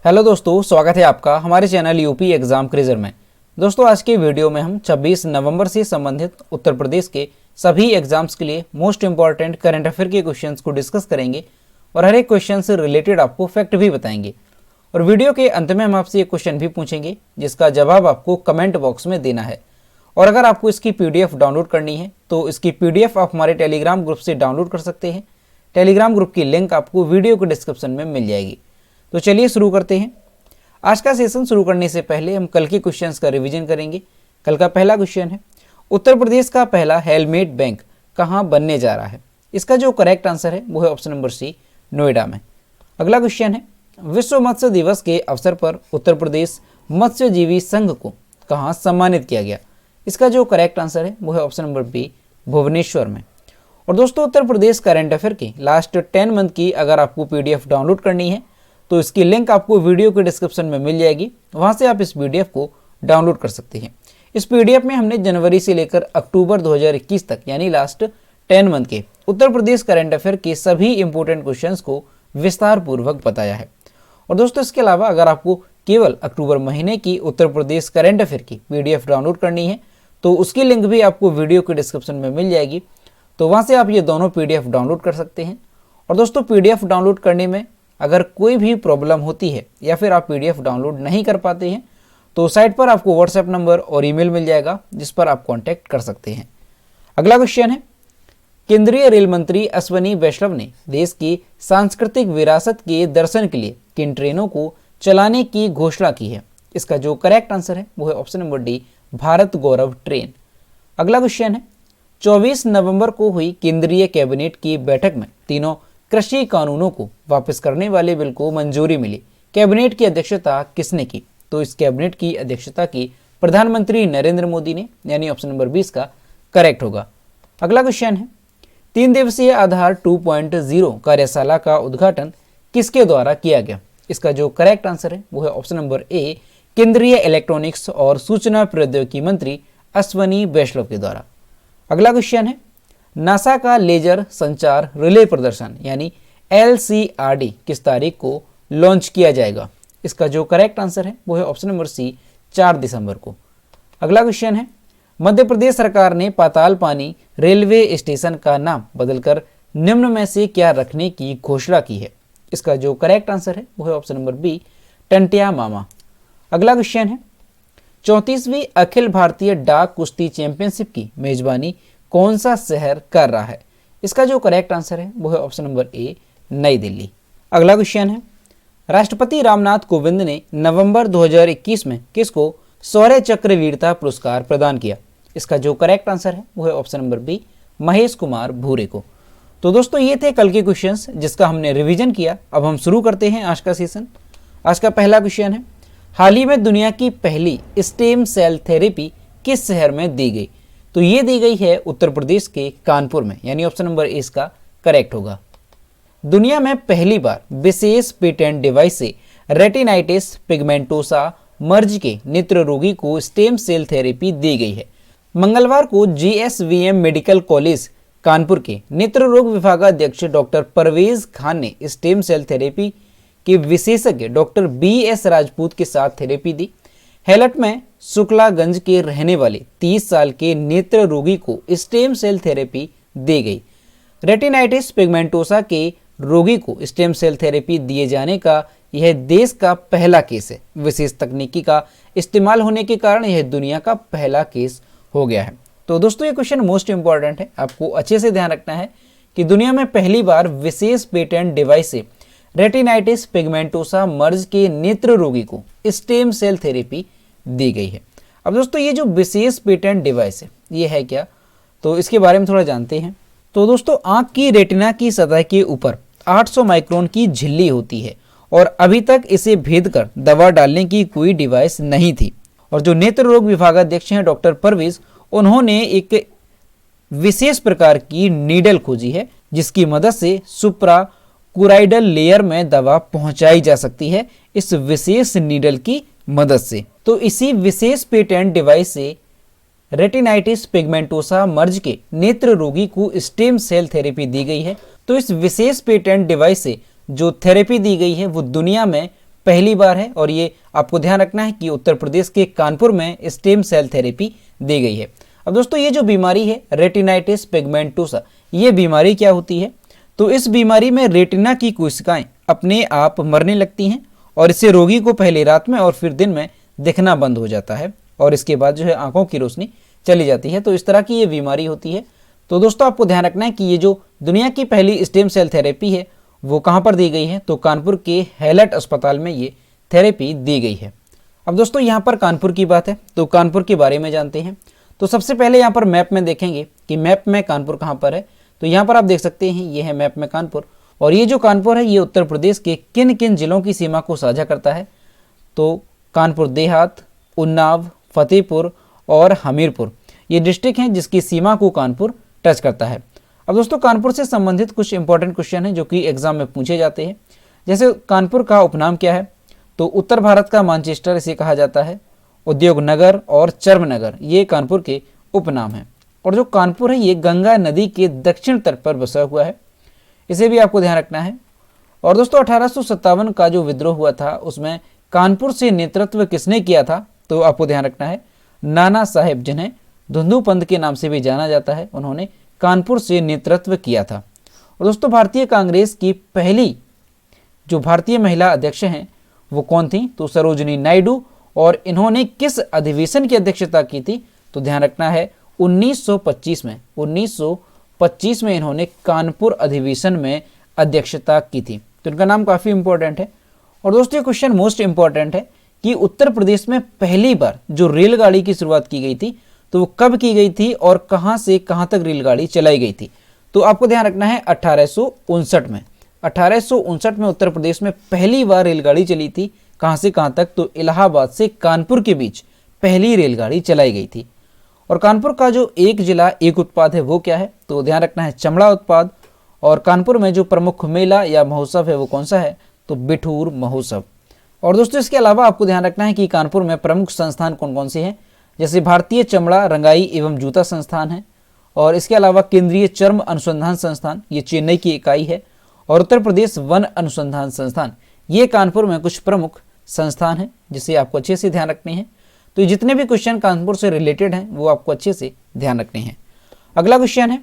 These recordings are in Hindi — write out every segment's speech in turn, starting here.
हेलो दोस्तों, स्वागत है आपका हमारे चैनल यूपी एग्जाम क्रेजर में। दोस्तों आज के वीडियो में हम 26 नवंबर से संबंधित उत्तर प्रदेश के सभी एग्जाम्स के लिए मोस्ट इंपॉर्टेंट करंट अफेयर के क्वेश्चंस को डिस्कस करेंगे और हर एक क्वेश्चन से रिलेटेड आपको फैक्ट भी बताएंगे। और वीडियो के अंत में हम आपसे एक क्वेश्चन भी पूछेंगे जिसका जवाब आपको कमेंट बॉक्स में देना है। और अगर आपको इसकी PDF डाउनलोड करनी है तो इसकी PDF आप हमारे टेलीग्राम ग्रुप से डाउनलोड कर सकते हैं। टेलीग्राम ग्रुप की लिंक आपको वीडियो के डिस्क्रिप्शन में मिल जाएगी। तो चलिए शुरू करते हैं। आज का सेशन शुरू करने से पहले हम कल के क्वेश्चंस का रिवीजन करेंगे। कल का पहला क्वेश्चन है, उत्तर प्रदेश का पहला हेलमेट बैंक कहाँ बनने जा रहा है? इसका जो करेक्ट आंसर है वो है ऑप्शन नंबर सी, नोएडा में। अगला क्वेश्चन है, विश्व मत्स्य दिवस के अवसर पर उत्तर प्रदेश मत्स्यजीवी संघ को कहाँ सम्मानित किया गया? इसका जो करेक्ट आंसर है वो है ऑप्शन नंबर बी, भुवनेश्वर में। और दोस्तों उत्तर प्रदेश करंट अफेयर की लास्ट 10 मंथ की अगर आपको PDF डाउनलोड करनी है तो इसकी लिंक आपको वीडियो के डिस्क्रिप्शन में मिल जाएगी। वहां से आप इस PDF को डाउनलोड कर सकते हैं। इस PDF में हमने जनवरी से लेकर अक्टूबर 2021 तक यानी लास्ट 10 मंथ के उत्तर प्रदेश करंट अफेयर के सभी इंपॉर्टेंट क्वेश्चंस को विस्तार पूर्वक बताया है। और दोस्तों इसके अलावा अगर आपको केवल अक्टूबर महीने की उत्तर प्रदेश करंट अफेयर की PDF डाउनलोड करनी है तो उसकी लिंक भी आपको वीडियो के डिस्क्रिप्शन में मिल जाएगी। तो वहाँ से आप ये दोनों PDF डाउनलोड कर सकते हैं। और दोस्तों PDF डाउनलोड करने में अगर कोई भी प्रॉब्लम होती है या फिर आप PDF डाउनलोड नहीं कर पाते हैं तो साइट पर आपको WhatsApp नंबर और ईमेल मिल जाएगा जिस पर आप कांटेक्ट कर सकते हैं। अगला क्वेश्चन है, केंद्रीय रेल मंत्री अश्विनी वैष्णव ने देश की सांस्कृतिक विरासत के दर्शन के लिए किन ट्रेनों को चलाने की घोषणा की है? इसका जो करेक्ट आंसर है वो है ऑप्शन नंबर डी, भारत गौरव ट्रेन। अगला क्वेश्चन है, 24 नवंबर को हुई केंद्रीय कैबिनेट की बैठक में तीनों कृषि कानूनों को वापस करने वाले बिल को मंजूरी मिली। कैबिनेट की अध्यक्षता किसने की? तो इस कैबिनेट की अध्यक्षता की प्रधानमंत्री नरेंद्र मोदी ने, यानी ऑप्शन नंबर 20 का करेक्ट होगा। अगला क्वेश्चन है, 3 दिवसीय आधार 2.0 कार्यशाला का उद्घाटन किसके द्वारा किया गया? इसका जो करेक्ट आंसर है वो है ऑप्शन नंबर ए, केंद्रीय इलेक्ट्रॉनिक्स और सूचना प्रौद्योगिकी मंत्री अश्विनी वैष्णव के द्वारा। अगला क्वेश्चन है, नासा का लेजर संचार रिले प्रदर्शन यानी LCRD किस तारीख को लॉन्च किया जाएगा? इसका जो करेक्ट आंसर है वो है ऑप्शन नंबर सी, 4 दिसंबर को। अगला क्वेश्चन है, मध्य प्रदेश सरकार ने पाताल पानी रेलवे स्टेशन का नाम बदलकर निम्न में से क्या रखने की घोषणा की है? इसका जो करेक्ट आंसर है वो है ऑप्शन नंबर बी, टंटिया मामा। अगला क्वेश्चन है, 34वीं अखिल भारतीय डाक कुश्ती चैंपियनशिप की मेजबानी कौन सा शहर कर रहा है? इसका जो करेक्ट आंसर है वो है ऑप्शन नंबर ए, नई दिल्ली। अगला क्वेश्चन है, राष्ट्रपति रामनाथ कोविंद ने नवंबर 2021 में किसको शौर्य चक्र वीरता पुरस्कार प्रदान किया? इसका जो करेक्ट आंसर है वो है option number B, Mahesh Kumar Bhure को। तो दोस्तों ये थे कल के क्वेश्चंस जिसका हमने रिवीजन किया। अब हम शुरू करते हैं आज का सेशन। आज का पहला क्वेश्चन है, हाल ही में दुनिया की पहली स्टेम सेल थेरेपी किस शहर में दी गई? तो ये दी गई है उत्तर प्रदेश के कानपुर में, यानी ऑप्शन नंबर ए इसका करेक्ट होगा। दुनिया में पहली बार विशेष पेटेंट डिवाइस से रेटिनाइटिस पिगमेंटोसा मर्ज के नेत्र रोगी को स्टेम सेल थेरेपी दी गई है। मंगलवार को GSVM मेडिकल कॉलेज कानपुर के नेत्र रोग विभागाध्यक्ष डॉक्टर परवेज खान ने स्टेम सेल थेरेपी के विशेषज्ञ डॉक्टर BS राजपूत के साथ थेरेपी दी। हेलट में शुक्लागंज के रहने वाले 30 साल के नेत्र रोगी को स्टेम सेल थेरेपी दी गई। रेटिनाइटिस पिगमेंटोसा के रोगी को स्टेम सेल थेरेपी दिए जाने का यह देश का पहला केस है। विशेष तकनीकी का इस्तेमाल होने के कारण यह दुनिया का पहला केस हो गया है। तो दोस्तों ये क्वेश्चन मोस्ट इंपॉर्टेंट है, आपको अच्छे से ध्यान रखना है कि दुनिया में पहली बार विशेष पेटेंट डिवाइस से रेटिनाइटिस पिगमेंटोसा मर्ज के नेत्र रोगी को स्टेम सेल थेरेपी दी गई है। अब दोस्तों ये जो विशेष पेटेंट डिवाइस है ये है क्या, तो इसके बारे में थोड़ा जानते हैं। तो दोस्तों आंख की रेटिना की सतह के ऊपर 800 माइक्रोन की झिल्ली होती है और अभी तक इसे भेद कर दवा डालने की कोई डिवाइस नहीं थी। और जो नेत्र रोग विभागाध्यक्ष हैं डॉक्टर परवेज, उन्होंने एक विशेष प्रकार की नीडल खोजी है जिसकी मदद से सुप्रा कुराइडल लेयर में दवा पहुंचाई जा सकती है इस विशेष नीडल की मदद से। तो इसी विशेष पेटेंट डिवाइस से रेटिनाइटिस पिगमेंटोसा मर्ज के नेत्र रोगी को स्टेम सेल थेरेपी दी गई है। तो इस विशेष पेटेंट डिवाइस से जो थेरेपी दी गई है वो दुनिया में पहली बार है और ये आपको ध्यान रखना है कि उत्तर प्रदेश के कानपुर में स्टेम सेल थेरेपी दी गई है। अब दोस्तों ये जो बीमारी है रेटिनाइटिस पिगमेंटोसा, ये बीमारी क्या होती है? तो इस बीमारी में रेटिना की कोशिकाएं अपने आप मरने लगती हैं और इससे रोगी को पहले रात में और फिर दिन में दिखना बंद हो जाता है और इसके बाद जो है आंखों की रोशनी चली जाती है। तो इस तरह की ये बीमारी होती है। तो दोस्तों आपको ध्यान रखना है कि ये जो दुनिया की पहली स्टेम सेल थेरेपी है वो कहाँ पर दी गई है? तो कानपुर के हैलट अस्पताल में ये थेरेपी दी गई है। अब दोस्तों यहाँ पर कानपुर की बात है तो कानपुर के बारे में जानते हैं। तो सबसे पहले यहाँ पर मैप में देखेंगे कि मैप में कानपुर कहाँ पर है। तो यहाँ पर आप देख सकते हैं ये है मैप में कानपुर, और ये जो कानपुर है ये उत्तर प्रदेश के किन किन जिलों की सीमा को साझा करता है? तो कानपुर देहात, उन्नाव, फतेहपुर और हमीरपुर ये डिस्ट्रिक्ट हैं जिसकी सीमा को कानपुर टच करता है। अब दोस्तों कानपुर से संबंधित कुछ इंपॉर्टेंट क्वेश्चन हैं जो कि एग्जाम में पूछे जाते हैं। जैसे कानपुर का उपनाम क्या है? तो उत्तर भारत का मैनचेस्टर इसे कहा जाता है। उद्योग नगर और चर्म नगर ये कानपुर के उपनाम हैं। और जो कानपुर है ये गंगा नदी के दक्षिण तट पर बसा हुआ है, इसे भी आपको ध्यान रखना है। और दोस्तों 1857 का जो विद्रोह हुआ था उसमें कानपुर से नेतृत्व किसने किया था? तो आपको ध्यान रखना है नाना साहेब, जिन्हें धुंधु पंत के नाम से भी जाना जाता है, उन्होंने कानपुर से नेतृत्व किया था। और दोस्तों भारतीय कांग्रेस की पहली जो भारतीय महिला अध्यक्ष हैं वो कौन थी? तो सरोजिनी नायडू। और इन्होंने किस अधिवेशन की अध्यक्षता की थी? तो ध्यान रखना है 1925 में। 1925 में इन्होंने कानपुर अधिवेशन में अध्यक्षता की थी। तो इनका नाम काफ़ी इंपॉर्टेंट है। और दोस्तों ये क्वेश्चन मोस्ट इंपॉर्टेंट है कि उत्तर प्रदेश में पहली बार जो रेलगाड़ी की शुरुआत की गई थी तो वो कब की गई थी और कहाँ से कहाँ तक रेलगाड़ी चलाई गई थी? तो आपको ध्यान रखना है 1859 में। 1859 में उत्तर प्रदेश में पहली बार रेलगाड़ी चली थी। कहाँ से कहाँ तक? तो इलाहाबाद से कानपुर के बीच पहली रेलगाड़ी चलाई गई थी। और कानपुर का जो एक जिला एक उत्पाद है वो क्या है? तो ध्यान रखना है चमड़ा उत्पाद। और कानपुर में जो प्रमुख मेला या महोत्सव है वो कौन सा है? तो बिठूर महोत्सव। और दोस्तों इसके अलावा आपको ध्यान रखना है कि कानपुर में प्रमुख संस्थान कौन कौन से हैं? जैसे भारतीय चमड़ा, रंगाई एवं जूता संस्थान है, और इसके अलावा केंद्रीय चर्म अनुसंधान संस्थान ये चेन्नई की इकाई है, और उत्तर प्रदेश वन अनुसंधान संस्थान ये कानपुर में कुछ प्रमुख संस्थान हैं जिसे आपको अच्छे से ध्यान रखने हैं। तो ये जितने भी क्वेश्चन कानपुर से रिलेटेड हैं वो आपको अच्छे से ध्यान रखने हैं। अगला क्वेश्चन है,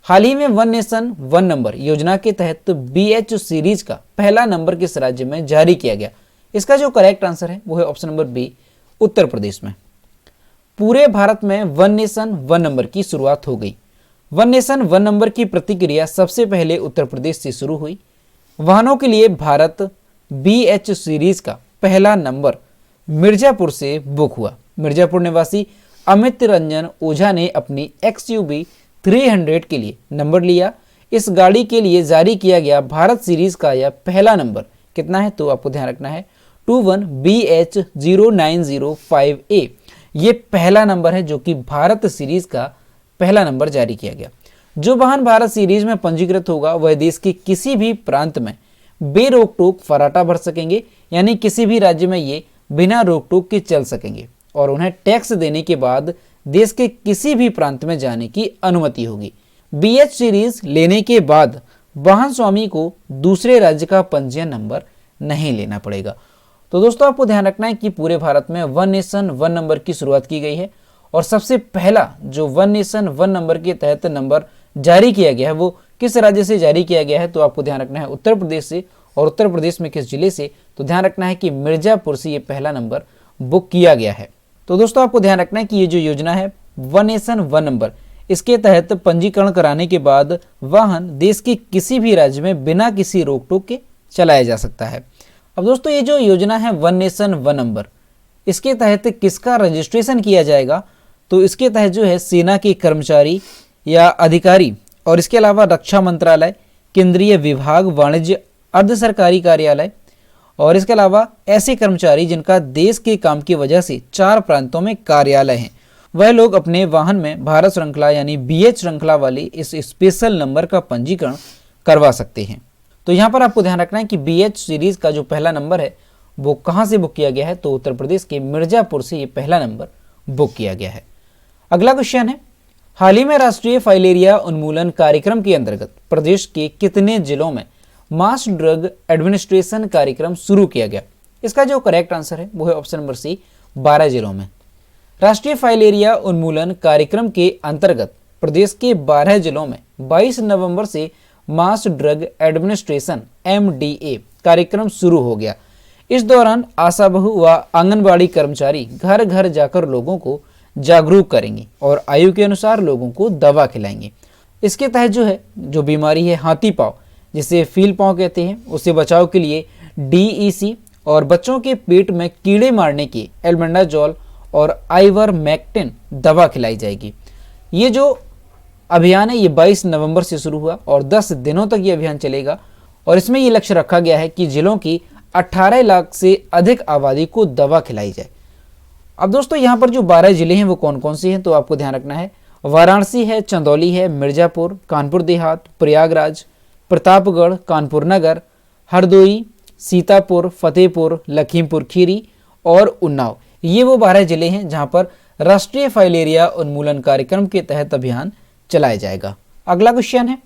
हाल ही में वन नेशन वन नंबर योजना के तहत BH सीरीज का पहला नंबर किस राज्य में जारी किया गया? इसका जो करेक्ट आंसर है वो है option number B, Uttar Pradesh में। पूरे भारत में वन नेशन वन नंबर की शुरुआत हो गई। वन नेशन वन नंबर की प्रतिक्रिया सबसे पहले उत्तर प्रदेश से शुरू हुई। वाहनों के लिए भारत BH सीरीज का पहला नंबर मिर्जापुर से बुक हुआ। मिर्जापुर निवासी अमित रंजन ओझा ने अपनी XUV 300 के लिए नंबर लिया। इस गाड़ी के लिए जारी किया गया भारत सीरीज का यह पहला नंबर कितना है? तो आपको ध्यान रखना है 21BH0905A। ये पहला नंबर है जो कि भारत सीरीज का पहला नंबर जारी किया गया। जो वाहन भारत सीरीज में पंजीकृत होगा वह देश के किसी भी प्रांत में बेरोक टोक फर्राटा भर सकेंगे, यानी किसी भी राज्य में ये बिना रोक टोक के चल सकेंगे और उन्हें टैक्स देने के बाद देश के किसी भी प्रांत में जाने की अनुमति होगी। BH सीरीज लेने के बाद वाहन स्वामी को दूसरे राज्य का पंजीयन नंबर नहीं लेना पड़ेगा। तो दोस्तों आपको ध्यान रखना है कि पूरे भारत में वन नेशन वन नंबर की शुरुआत की गई है और सबसे पहला जो वन नेशन वन नंबर के तहत नंबर जारी किया गया है वो किस राज्य से जारी किया गया है? तो आपको ध्यान रखना है उत्तर प्रदेश से। और उत्तर प्रदेश में किस जिले से? तो ध्यान रखना है कि मिर्जापुर से ये पहला नंबर बुक किया गया है। तो दोस्तों आपको ध्यान रखना है कि ये जो योजना है वन नेशन वन नंबर, इसके तहत पंजीकरण कराने के बाद वाहन देश के किसी भी राज्य में बिना किसी रोक टोक के चलाया जा सकता है। अब दोस्तों ये जो योजना है वन नेशन वन नंबर, इसके तहत किसका रजिस्ट्रेशन किया जाएगा? तो इसके तहत जो है सेना के कर्मचारी या अधिकारी और इसके अलावा रक्षा मंत्रालय, केंद्रीय विभाग, वाणिज्य, अर्ध सरकारी कार्यालय और इसके अलावा ऐसे कर्मचारी जिनका देश के काम की वजह से 4 प्रांतों में कार्यालय हैं, वह लोग अपने वाहन में भारत श्रृंखला यानी BH श्रृंखला वाली इस स्पेशल नंबर का पंजीकरण करवा सकते हैं। तो यहाँ पर आपको ध्यान रखना है कि BH सीरीज का जो पहला नंबर है वो कहाँ से बुक किया गया है? तो उत्तर प्रदेश के मिर्जापुर से ये पहला नंबर बुक किया गया है। अगला क्वेश्चन है, हाल ही में राष्ट्रीय फाइलेरिया उन्मूलन कार्यक्रम के अंतर्गत प्रदेश के कितने जिलों में मास ड्रग एडमिनिस्ट्रेशन कार्यक्रम शुरू किया गया? इसका जो करेक्ट आंसर है वो है ऑप्शन नंबर सी, 12 जिलों में। राष्ट्रीय फाइलेरिया उन्मूलन कार्यक्रम के अंतर्गत प्रदेश के 12 जिलों में 22 नवंबर से मास ड्रग एडमिनिस्ट्रेशन MDA कार्यक्रम शुरू हो गया। इस दौरान आशा बहु व आंगनबाड़ी कर्मचारी घर घर जाकर लोगों को जागरूक करेंगे और आयु के अनुसार लोगों को दवा खिलाएंगे। इसके तहत जो बीमारी है हाथी पाँव, जिसे फील पाँव कहते हैं, उससे बचाव के लिए DEC और बच्चों के पेट में कीड़े मारने की एल्बेंडाजोल और आइवरमेक्टिन दवा खिलाई जाएगी। ये जो अभियान है ये 22 नवंबर से शुरू हुआ और 10 दिनों तक ये अभियान चलेगा और इसमें ये लक्ष्य रखा गया है कि जिलों की 18 लाख से अधिक आबादी को दवा खिलाई जाए। अब दोस्तों यहाँ पर जो 12 जिले हैं वो कौन कौन से हैं, तो आपको ध्यान रखना है। वाराणसी है, चंदौली है, मिर्जापुर, कानपुर देहात, प्रयागराज, प्रतापगढ़, कानपुर नगर, हरदोई, सीतापुर, फतेहपुर, लखीमपुर खीरी और उन्नाव। ये वो 12 जिले हैं जहाँ पर राष्ट्रीय फाइलेरिया उन्मूलन कार्यक्रम के तहत अभियान चलाया जाएगा। अगला क्वेश्चन है,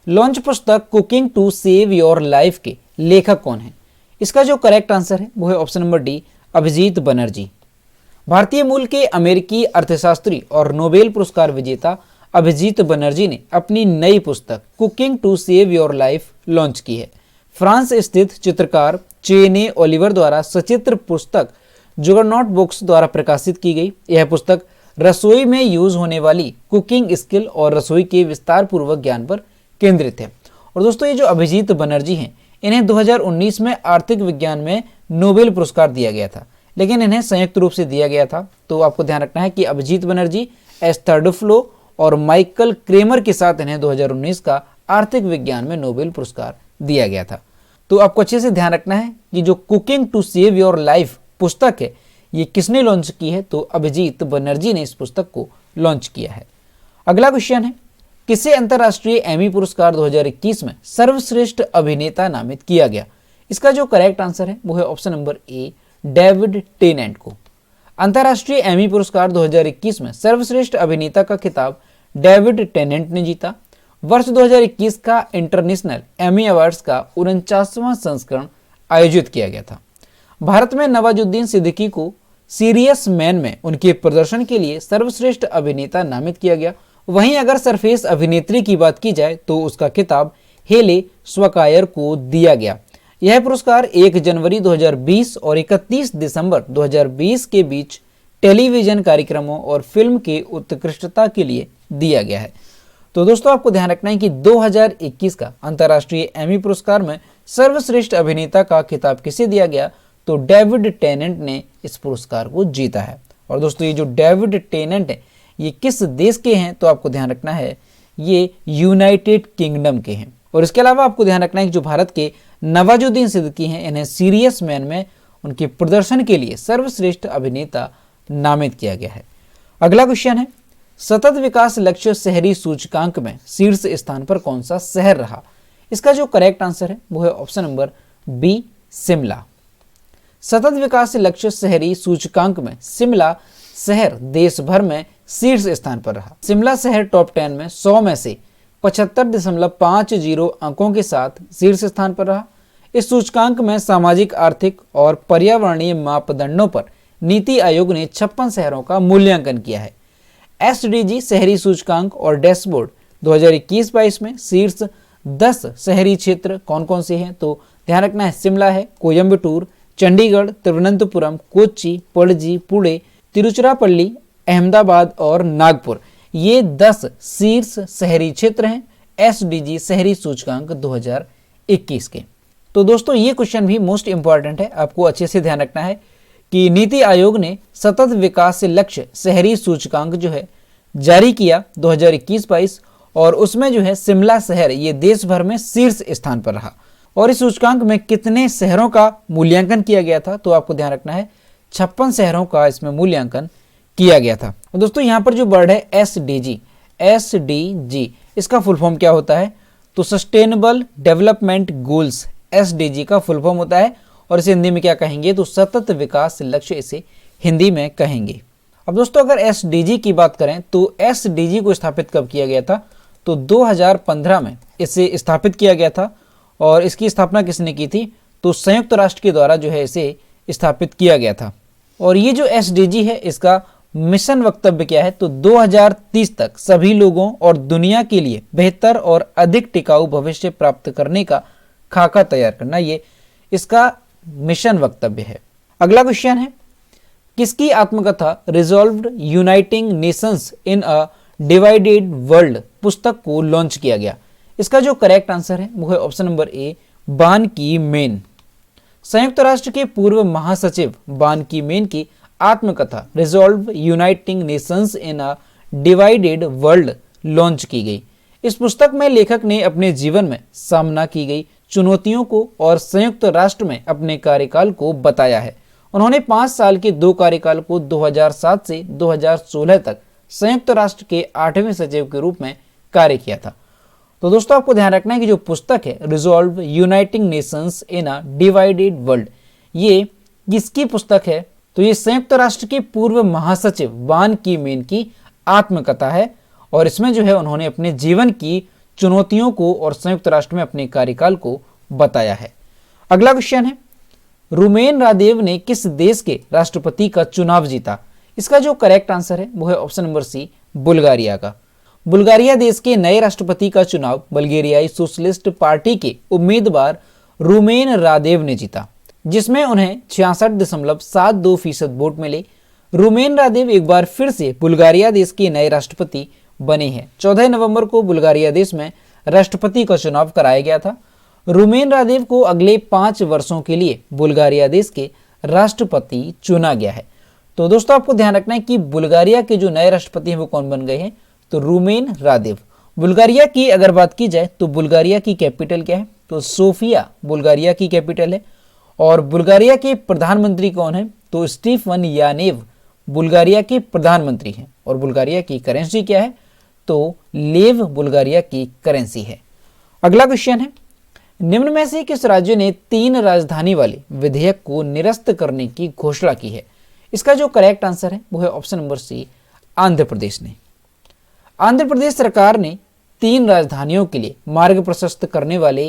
लॉन्च पुस्तक cooking to save your life के लेखक कौन है? इसका जो करेक्ट आंसर है वो है option number D, Abhijit Banerjee. भारतीय मूल के अमेरिकी अर्थशास्त्री और नोबेल पुरस्कार विजेता अभिजीत बनर्जी ने अपनी नई पुस्तक cooking to save your life launch की है। फ्रांस स्थित चित्रकार चेने ओलिवर द्वारा सचित्र पुस्तक जुगरनॉट बुक्स द्वारा प्रकाशित की गई। यह पुस्तक रसोई में यूज होने वाली कुकिंग स्किल और रसोई के विस्तार पूर्वक ज्ञान पर केंद्रित है। और दोस्तों ये जो अभिजीत बनर्जी हैं, इन्हें 2019 में आर्थिक विज्ञान में नोबेल पुरस्कार दिया गया था, लेकिन इन्हें संयुक्त रूप से दिया गया था। तो आपको ध्यान रखना है कि अभिजीत बनर्जी, एस्थर डुफ्लो और माइकल क्रेमर के साथ इन्हें 2019 का आर्थिक विज्ञान में नोबेल पुरस्कार दिया गया था। तो आपको अच्छे से ध्यान रखना है कि जो cooking to save your life पुस्तक है ये किसने लॉन्च की है, तो अभिजीत बनर्जी ने इस पुस्तक को लॉन्च किया है। अगला क्वेश्चन है, किसे अंतर्राष्ट्रीय एमी पुरस्कार 2021 में सर्वश्रेष्ठ अभिनेता नामित किया गया? इसका जो करेक्ट आंसर है वो है option number A, David Tennant को। अंतर्राष्ट्रीय एमी पुरस्कार 2021 में सर्वश्रेष्ठ अभिनेता का खिताब डेविड टेनेंट ने जीता। वर्ष 2021 का इंटरनेशनल एमी अवार्ड्स का 49वां संस्करण आयोजित किया गया था। भारत में नवाजुद्दीन सिद्दीकी को सीरियस मैन में उनके प्रदर्शन के लिए सर्वश्रेष्ठ अभिनेता नामित किया गया। वहीं अगर सरफेस अभिनेत्री की बात की जाए तो उसका खिताब हेले स्वकायर को दिया गया। यह पुरस्कार 1 जनवरी 2020 और 31 दिसंबर 2020 के बीच टेलीविजन कार्यक्रमों और फिल्म के उत्कृष्टता के लिए दिया गया है। तो दोस्तों आपको ध्यान रखना है कि 2021 का अंतर्राष्ट्रीय एमी पुरस्कार में सर्वश्रेष्ठ अभिनेता का खिताब किसे दिया गया, तो डेविड टेनेंट ने इस पुरस्कार को जीता है। और दोस्तों ये जो डेविड टेनेंट है ये किस देश के हैं, तो आपको ध्यान रखना है ये यूनाइटेड किंगडम के हैं। और इसके अलावा आपको ध्यान रखना है कि जो भारत के नवाजुद्दीन सिद्दीकी हैं इन्हें सीरियस मैन में उनके प्रदर्शन के लिए सर्वश्रेष्ठ अभिनेता नामित किया गया है। अगला क्वेश्चन है, सतत विकास लक्ष्य शहरी सूचकांक में शीर्ष स्थान पर कौन सा शहर रहा? इसका जो करेक्ट आंसर है वो है ऑप्शन नंबर बी, शिमला। सतत विकास लक्ष्य शहरी सूचकांक में शिमला शहर देश भर में शीर्ष स्थान पर रहा। शिमला शहर टॉप 10 में 100 में से 75.50 अंकों के साथ शीर्ष स्थान पर रहा। इस सूचकांक में सामाजिक, आर्थिक और पर्यावरणीय मापदंडों पर नीति आयोग ने 56 शहरों का मूल्यांकन किया है। SDG शहरी सूचकांक और डैशबोर्ड 2021-22 में शीर्ष 10 शहरी क्षेत्र कौन कौन से हैं, तो ध्यान रखना है शिमला है, कोयम्बटूर, चंडीगढ़, तिरुवनंतपुरम, कोच्चि, पणजी, पुणे, तिरुचिरापल्ली, अहमदाबाद और नागपुर। ये 10 शीर्ष शहरी क्षेत्र हैं SDG शहरी सूचकांक 2021 के। तो दोस्तों ये क्वेश्चन भी मोस्ट इंपॉर्टेंट है, आपको अच्छे से ध्यान रखना है कि नीति आयोग ने सतत विकास से लक्ष्य शहरी सूचकांक जारी किया 2021-22 और उसमें शिमला शहर ये देश भर में शीर्ष स्थान पर रहा। और इस सूचकांक में कितने शहरों का मूल्यांकन किया गया था, तो आपको ध्यान रखना है 56 शहरों का इसमें मूल्यांकन किया गया था। और दोस्तों यहाँ पर जो वर्ड है SDG इसका फुल फॉर्म क्या होता है, तो सस्टेनेबल डेवलपमेंट गोल्स SDG का फुल फॉर्म होता है और इसे हिंदी में क्या कहेंगे, तो सतत विकास लक्ष्य इसे हिंदी में कहेंगे। अब दोस्तों अगर SDG की बात करें तो SDG को स्थापित कब किया गया था, तो 2015 में इसे स्थापित किया गया था। और इसकी स्थापना किसने की थी, तो संयुक्त राष्ट्र के द्वारा जो है इसे स्थापित किया गया था। और ये जो SDG है इसका मिशन वक्तव्य क्या है, तो 2030 तक सभी लोगों और दुनिया के लिए बेहतर और अधिक टिकाऊ भविष्य प्राप्त करने का खाका तैयार करना, ये इसका मिशन वक्तव्य है। अगला क्वेश्चन है, किसकी आत्मकथा रिजॉल्व्ड यूनाइटिंग नेशंस इन अ डिवाइडेड वर्ल्ड पुस्तक को लॉन्च किया गया? इसका जो करेक्ट आंसर है वो है ऑप्शन नंबर ए, बान की मेन। संयुक्त राष्ट्र के पूर्व महासचिव बान की मेन की आत्मकथा रिजॉल्व यूनाइटिंग नेशंस इन अ डिवाइडेड वर्ल्ड लॉन्च की गई। इस पुस्तक में लेखक ने अपने जीवन में सामना की गई चुनौतियों को और संयुक्त राष्ट्र में अपने कार्यकाल को बताया है। उन्होंने 5 साल के 2 कार्यकाल को 2007 से 2016 तक संयुक्त राष्ट्र के 8वें सचिव के रूप में कार्य किया था। तो दोस्तों आपको ध्यान रखना है कि जो पुस्तक है रिजॉल्व यूनाइटिंग नेशंस इन अ डिवाइडेड वर्ल्ड, ये किसकी पुस्तक है? तो ये संयुक्त राष्ट्र के पूर्व महासचिव बान की मेन की आत्मकथा है और इसमें जो है उन्होंने अपने जीवन की चुनौतियों को और संयुक्त राष्ट्र में अपने कार्यकाल को बताया है। अगला क्वेश्चन है, रुमेन रादेव ने किस देश के राष्ट्रपति का चुनाव जीता? इसका जो करेक्ट आंसर है वो है ऑप्शन नंबर सी, बुल्गारिया का। बुल्गारिया देश के नए राष्ट्रपति का चुनाव बल्गेरियाई सोशलिस्ट पार्टी के उम्मीदवार रुमेन रादेव ने जीता, जिसमें उन्हें 66.72% वोट मिले। रुमेन रादेव एक बार फिर से बुल्गारिया देश के नए राष्ट्रपति बने हैं। 14 नवंबर को बुल्गारिया देश में राष्ट्रपति का चुनाव कराया गया था। रुमेन रादेव को अगले 5 वर्षों के लिए बुल्गारिया देश के राष्ट्रपति चुना गया है। तो दोस्तों आपको ध्यान रखना है कि बुल्गारिया के जो नए राष्ट्रपति हैं वो कौन बन गए हैं, तो रुमेन रादेव। बुल्गारिया की अगर बात की जाए तो बुल्गारिया की कैपिटल क्या है, तो सोफिया बुल्गारिया की कैपिटल है। और बुल्गारिया के प्रधानमंत्री कौन है, तो स्टीफन यानेव बुल्गारिया के प्रधानमंत्री हैं। और बुल्गारिया की करेंसी क्या है, तो लेव बुल्गारिया की करेंसी है। अगला क्वेश्चन है, निम्न में से किस राज्य ने 3 राजधानी वाले विधेयक को निरस्त करने की घोषणा की है? इसका जो करेक्ट आंसर है वो है option number C, Andhra Pradesh ने। आंध्र प्रदेश सरकार ने 3 राजधानियों के लिए मार्ग प्रशस्त करने वाले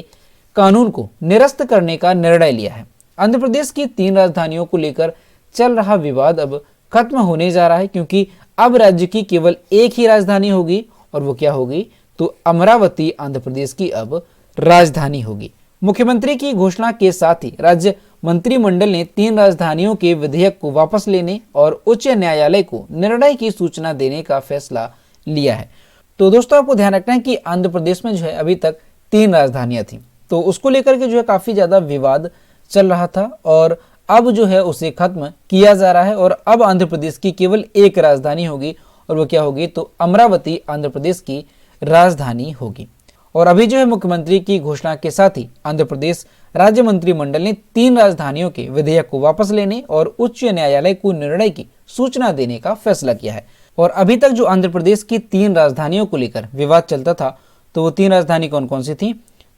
कानून को निरस्त करने का निर्णय लिया है। आंध्र प्रदेश की 3 राजधानियों को लेकर चल रहा विवाद अब खत्म होने जा रहा है, क्योंकि अब राज्य की केवल एक ही राजधानी होगी और वो क्या होगी, तो अमरावती आंध्र प्रदेश की अब राजधानी होगी। मुख्यमंत्री की घोषणा के साथ ही राज्य मंत्रिमंडल ने 3 राजधानियों के विधेयक को वापस लेने और उच्च न्यायालय को निर्णय की सूचना देने का फैसला लिया है। तो दोस्तों आपको ध्यान रखना है कि आंध्र प्रदेश में जो है अभी तक 3 राजधानियां थी, तो उसको लेकर के जो है काफी ज्यादा विवाद चल रहा था और अब जो है उसे खत्म किया जा रहा है और अब आंध्र प्रदेश की केवल एक राजधानी होगी और वो क्या होगी, तो अमरावती आंध्र प्रदेश की राजधानी होगी। और अभी जो है मुख्यमंत्री की घोषणा के साथ ही आंध्र प्रदेश राज्य मंत्रिमंडल ने 3 राजधानियों के विधेयक को वापस लेने और उच्च न्यायालय को निर्णय की सूचना देने का फैसला किया है। और अभी तक जो आंध्र प्रदेश की 3 राजधानियों को लेकर विवाद चलता था, तो वो 3 राजधानी कौन कौन सी थी,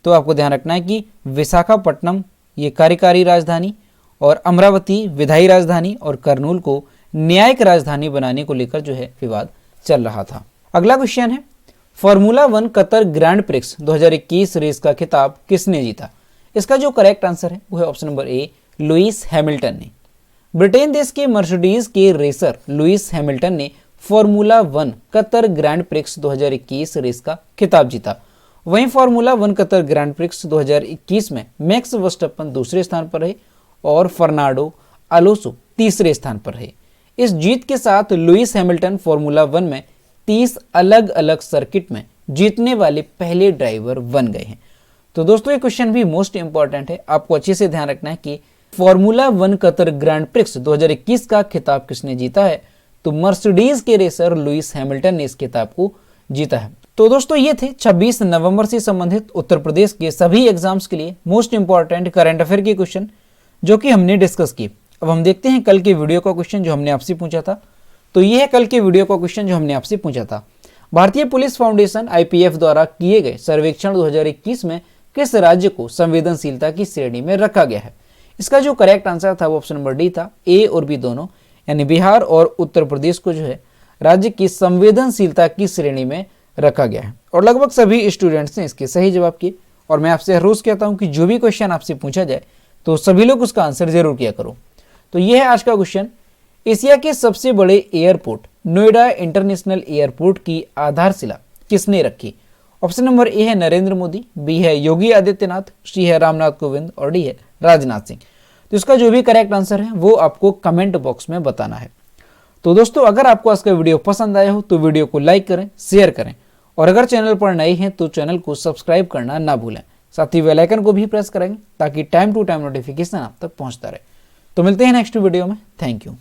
तो आपको ध्यान रखना है कि विशाखापट्टनम ये कार्यकारी राजधानी और अमरावती विधायी राजधानी और करनूल को न्यायिक राजधानी बनाने को लेकर जो है विवाद चल रहा था। अगला क्वेश्चन है, formula 1 Qatar grand prix 2021 race का खिताब किसने जीता? इसका जो करेक्ट आंसर है वो है option number A, Lewis Hamilton ने। ब्रिटेन देश के मर्सिडीज के रेसर लुइस हैमिल्टन ने formula 1 Qatar grand prix 2021 race का खिताब जीता। वहीं फार्मूला 1 कतर ग्रैंड प्रिक्स 2021 में मैक्स वर्स्टैपन दूसरे स्थान पर रहे और फर्नांडो अलोसो तीसरे स्थान पर रहे। इस जीत के साथ लुइस हैमिल्टन फार्मूला 1 में 30 अलग अलग सर्किट में जीतने वाले पहले ड्राइवर बन गए हैं। तो दोस्तों ये क्वेश्चन भी मोस्ट इंपॉर्टेंट है, आपको अच्छे से ध्यान रखना है कि फार्मूला 1 कतर ग्रैंड प्रिक्स 2021 का खिताब किसने जीता है, तो मर्सिडीज के रेसर लुइस हैमिल्टन ने इस खिताब को जीता है। तो दोस्तों ये थे 26 नवंबर से संबंधित उत्तर प्रदेश के सभी एग्जाम्स के लिए मोस्ट इंपॉर्टेंट करंट अफेयर के क्वेश्चन जो कि हमने डिस्कस किए। अब हम देखते हैं कल के वीडियो का क्वेश्चन जो हमने आपसे पूछा था। तो ये है कल के वीडियो का क्वेश्चन जो हमने आपसे पूछा था, भारतीय पुलिस फाउंडेशन IPF द्वारा किए गए सर्वेक्षण 2021 में किस राज्य को संवेदनशीलता की श्रेणी में रखा गया है? इसका जो करेक्ट आंसर था वो ऑप्शन नंबर डी था, ए और बी दोनों, यानी बिहार और उत्तर प्रदेश को जो है राज्य की संवेदनशीलता की श्रेणी में रखा गया है। और लगभग सभी स्टूडेंट्स ने इसके सही जवाब किए। और मैं आपसे हर रोज कहता हूं कि जो भी क्वेश्चन आपसे पूछा जाए तो सभी लोग उसका आंसर जरूर किया करो। तो ये है आज का क्वेश्चन। एशिया के सबसे बड़े एयरपोर्ट नोएडा इंटरनेशनल एयरपोर्ट की आधारशिला किसने रखी? ऑप्शन नंबर ए है नरेंद्र मोदी, बी है योगी आदित्यनाथ, सी है रामनाथ कोविंद और डी है राजनाथ सिंह। तो इसका जो भी करेक्ट आंसर है वो आपको कमेंट बॉक्स में बताना है। तो दोस्तों अगर आपको आज का वीडियो पसंद आया हो तो वीडियो को लाइक करें, शेयर करें और अगर चैनल पर नए हैं तो चैनल को सब्सक्राइब करना ना भूलें। साथ ही बेल आइकन को भी प्रेस करेंगे ताकि टाइम टू टाइम नोटिफिकेशन आप तक पहुंचता रहे। तो मिलते हैं नेक्स्ट वीडियो में। Thank you.